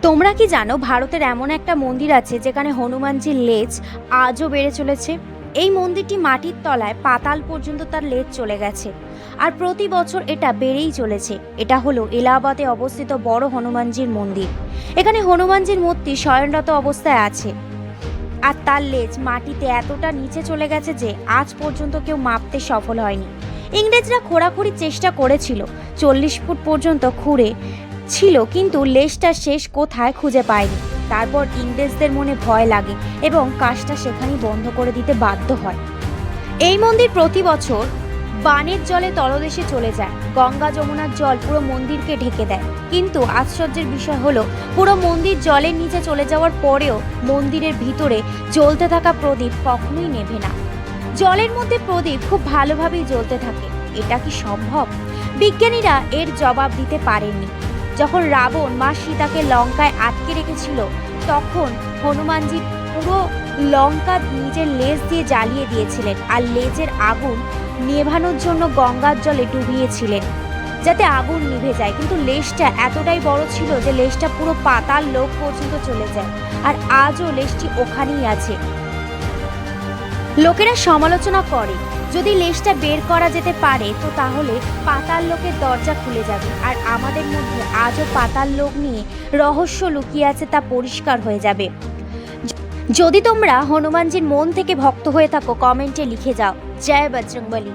তোমরা কি জানো ভারতের এমন একটা মন্দির আছে যেখানে হনুমানজির লেজ আজও বেড়ে চলেছে। এই মন্দিরটি মাটির তলায় পাতাল পর্যন্ত তার লেজ চলে গেছে, আর প্রতি বছর এটা বেড়েই চলেছে। এটা হলো এলাহাবাদে অবস্থিত বড় হনুমানজির মন্দির। এখানে হনুমানজির মূর্তি শয়নরত অবস্থায় আছে, আর তার লেজ মাটিতে এতটা নিচে চলে গেছে যে আজ পর্যন্ত কেউ মাপতে সফল হয়নি। ইংরেজরা খোঁড়াখুড়ির চেষ্টা করেছিল, 40 ফুট পর্যন্ত খুঁড়ে ছিল, কিন্তু লেজটা শেষ কোথায় খুঁজে পায়নি। তারপর ইংরেজদের মনে ভয় লাগে এবং কাজটা সেখানেই বন্ধ করে দিতে বাধ্য হয়। এই মন্দির প্রতি বছর বানের জলে তলদেশে চলে যায়। গঙ্গা যমুনার জল পুরো মন্দিরকে ঢেকে দেয়, কিন্তু আশ্চর্যের বিষয় হলো পুরো মন্দির জলের নিচে চলে যাওয়ার পরেও মন্দিরের ভিতরে জ্বলতে থাকা প্রদীপ কখনোই নেভে না। জলের মধ্যে প্রদীপ খুব ভালোভাবেই জ্বলতে থাকে। এটা কি সম্ভব? বিজ্ঞানীরা এর জবাব দিতে পারেননি। যখন রাবণ মা সীতাকে লঙ্কায় আটকে রেখেছিল, তখন হনুমানজি পুরো লঙ্কা নিজের লেজ দিয়ে জ্বালিয়ে দিয়েছিলেন, আর লেজের আগুন নেভানোর জন্য গঙ্গার জলে ডুবিয়েছিলেন যাতে আগুন নিভে যায়। কিন্তু লেজটা এতটাই বড় ছিল যে লেজটা পুরো পাতাল লোক পর্যন্ত চলে যায়, আর আজও লেজটি ওখানেই আছে। লোকেরা সমালোচনা করে, যদি লেজটা বের করা যেতে পারে তো তাহলে পাতাল লোকের দরজা খুলে যাবে, আর আমাদের মধ্যে আজও পাতাল লোক নিয়ে রহস্য লুকিয়ে আছে তা পরিষ্কার হয়ে যাবে। যদি তোমরা হনুমানজির মন থেকে ভক্ত হয়ে থাকো, কমেন্টে লিখে যাও জয় বজরংবলী।